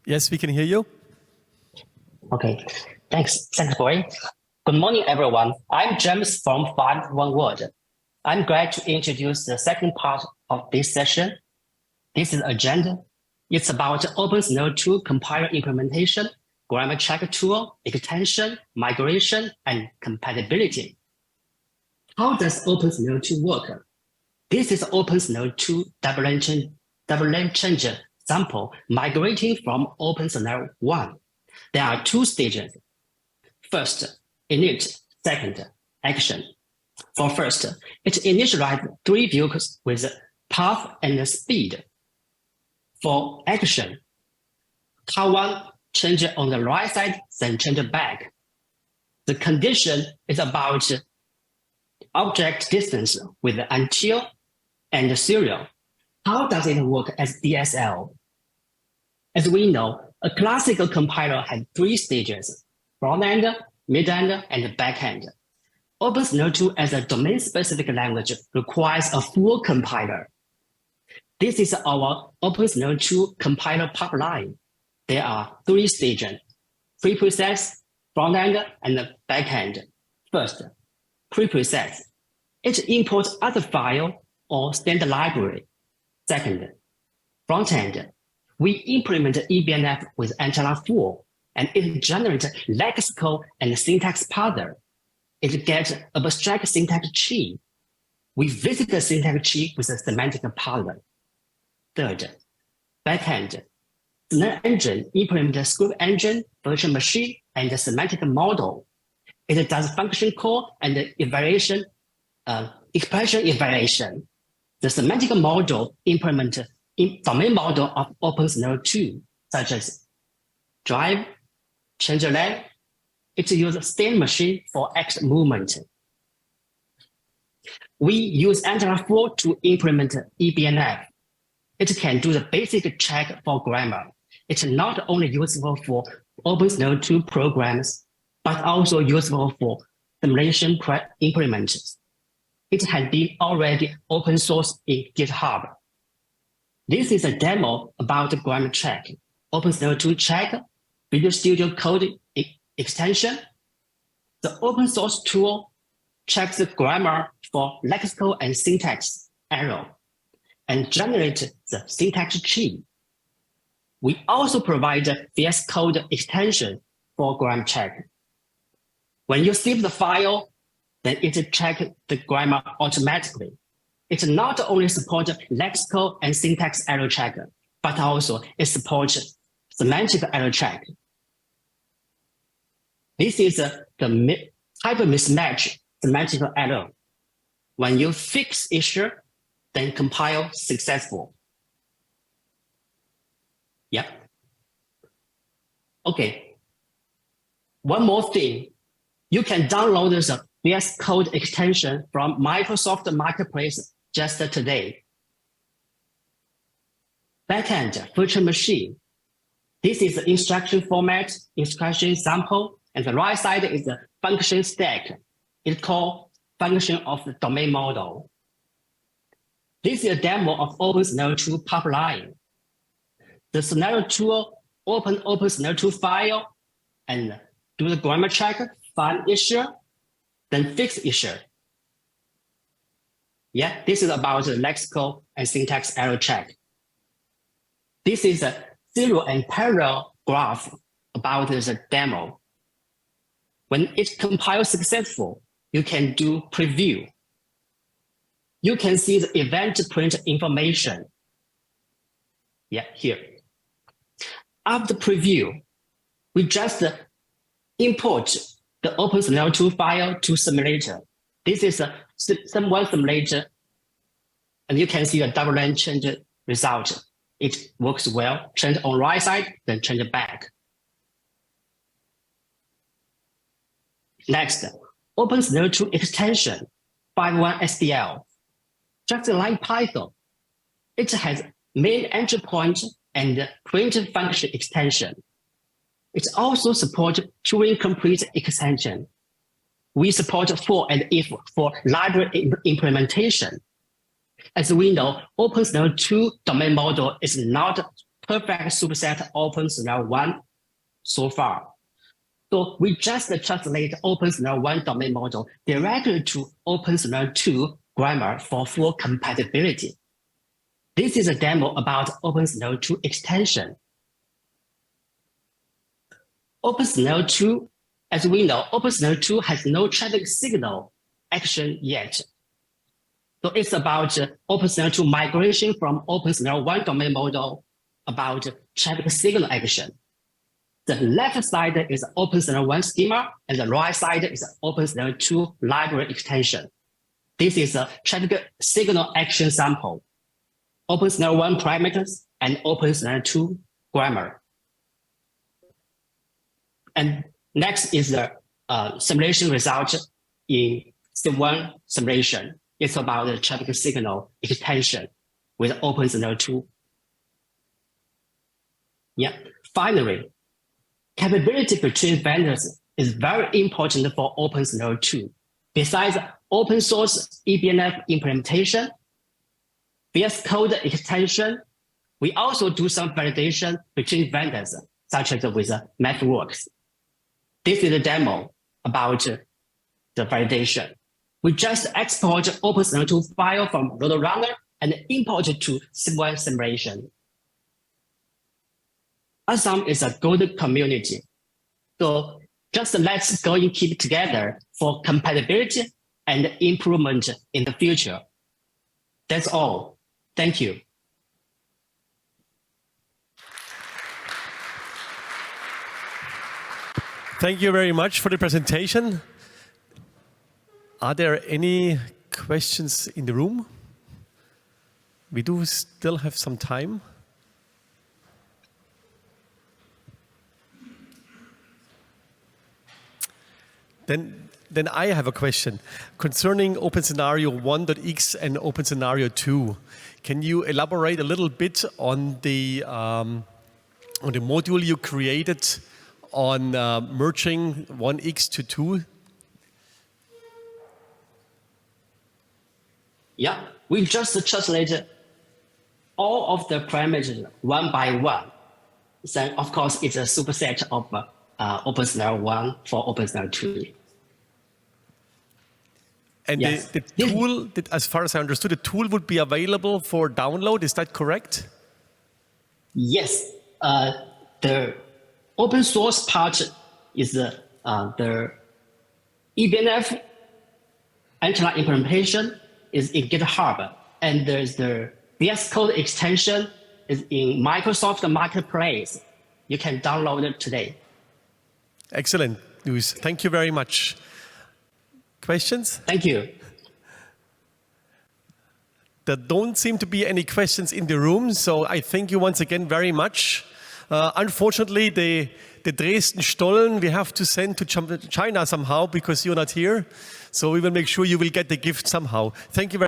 Yes, we can hear you. Okay, thanks, Boy. Good morning, everyone. I'm James from 51WORLD. I'm glad to introduce the second part of this session. This is agenda. It's about OpenSCENARIO 2 compiler implementation, grammar check tool, extension, migration, and compatibility. How does OpenSCENARIO 2 work? This is OpenSCENARIO 2 double-lane change sample migrating from OpenSCENARIO 1. There are two stages. First, init. Second, action. For first, it initializes three views with path and speed. For action, car1 change on the right side, then change back. The condition is about object distance with until and serial. How does it work as DSL? As we know, a classical compiler has three stages: front-end, mid-end, and back-end. OpenSCENARIO 2 as a domain-specific language requires a full compiler. This is our OpenSCENARIO 2 compiler pipeline. There are three stages: preprocess, front-end, and back-end. First, preprocess. It imports other file or standard library. Second, front-end. We implement eBNF with Angular 4, and it generates lexical and syntax parser. It gets abstract syntax tree. We visit the syntax tree with a semantic parser. Third, backend. Scenario engine implements script engine, virtual machine, and the semantic model. It does function call and expression evaluation. The semantic model implements domain model of OpenSCENARIO 2, such as drive, change lane. It uses state machine for X movement. We use Angular 4 to implement eBNF. It can do the basic check for grammar. It's not only useful for OpenSCENARIO 2 programs, but also useful for simulation implements. It has been already open source in GitHub. This is a demo about the grammar check. OpenSCENARIO 2 check, Visual Studio Code extension. The open source tool checks the grammar for lexical and syntax error and generates the syntax tree. We also provide VS Code extension for grammar check. When you save the file, then it checks the grammar automatically. It not only supports lexical and syntax error check, but also it supports semantic error check. This is the type of mismatch semantic error. When you fix issue, then compile successful. Yep. Okay. One more thing, you can download the VS Code extension from Microsoft Marketplace just today. Backend, virtual machine. This is the instruction format, instruction sample, and the right side is the function stack. It's called function of the domain model. This is a demo of OpenSCENARIO 2 pipeline. The scenario tool open OpenSCENARIO 2 file and do the grammar check, find issue, then fix issue. Yeah, this is about the lexical and syntax error check. This is a serial and parallel graph about the demo. When it compiles successful, you can do preview. You can see the event print information. Yeah, here. After preview, we just import the OpenSCENARIO 2 file to simulator. This is a one simulator, and you can see a double-lane change result. It works well. Change on right side, then change back. Next, OpenSCENARIO 2 extension, 51SDL. Just like Python, it has main entry point and print function extension. It also supports Turing complete extension. We support for and if for library implementation. As we know, OpenSCENARIO 2 domain model is not perfect superset OpenSCENARIO 1 so far. So we just translate OpenSCENARIO 1 domain model directly to OpenSCENARIO 2 grammar for full compatibility. This is a demo about OpenSCENARIO 2 extension. OpenSCENARIO 2, as we know, OpenSCENARIO 2 has no traffic signal action yet. So it's about OpenSCENARIO 2 migration from OpenSCENARIO 1 domain model about traffic signal action. The left side is OpenSCENARIO 1 schema, and the right side is OpenSCENARIO 2 library extension. This is a traffic signal action sample, OpenSCENARIO 1 parameters, and OpenSCENARIO 2 grammar. And next is the simulation result in C1 simulation. It's about the traffic signal extension with OpenSCENARIO 2. Yeah. Finally, capability between vendors is very important for OpenSCENARIO 2. Besides open source eBNF implementation, VS Code extension, we also do some validation between vendors, such as with MathWorks. This is a demo about the validation. We just export OpenSCENARIO 2 file from Roadrunner and import it to C1 simulation. ASAM is a good community. So just let's go and keep together for compatibility and improvement in the future. That's all. Thank you. Thank you very much for the presentation. Are there any questions in the room? We do still have some time. Then I have a question concerning OpenSCENARIO 1.x and OpenSCENARIO 2. Can you elaborate a little bit on the module you created on merging 1x to 2? Yeah, we just translated all of the parameters one by one. Then, of course, it's a superset of OpenSCENARIO 1 for OpenSCENARIO 2. And yes. the tool, as far as I understood, the tool would be available for download. Is that correct? Yes. The open source part is the eBNF antenna implementation is in GitHub, and there's the VS Code extension is in Microsoft Marketplace. You can download it today. Excellent news. Thank you very much. Questions? Thank you. There don't seem to be any questions in the room, so I thank you once again very much. Unfortunately, the Dresden Stollen we have to send to China somehow because you're not here. So we will make sure you will get the gift somehow. Thank you very much.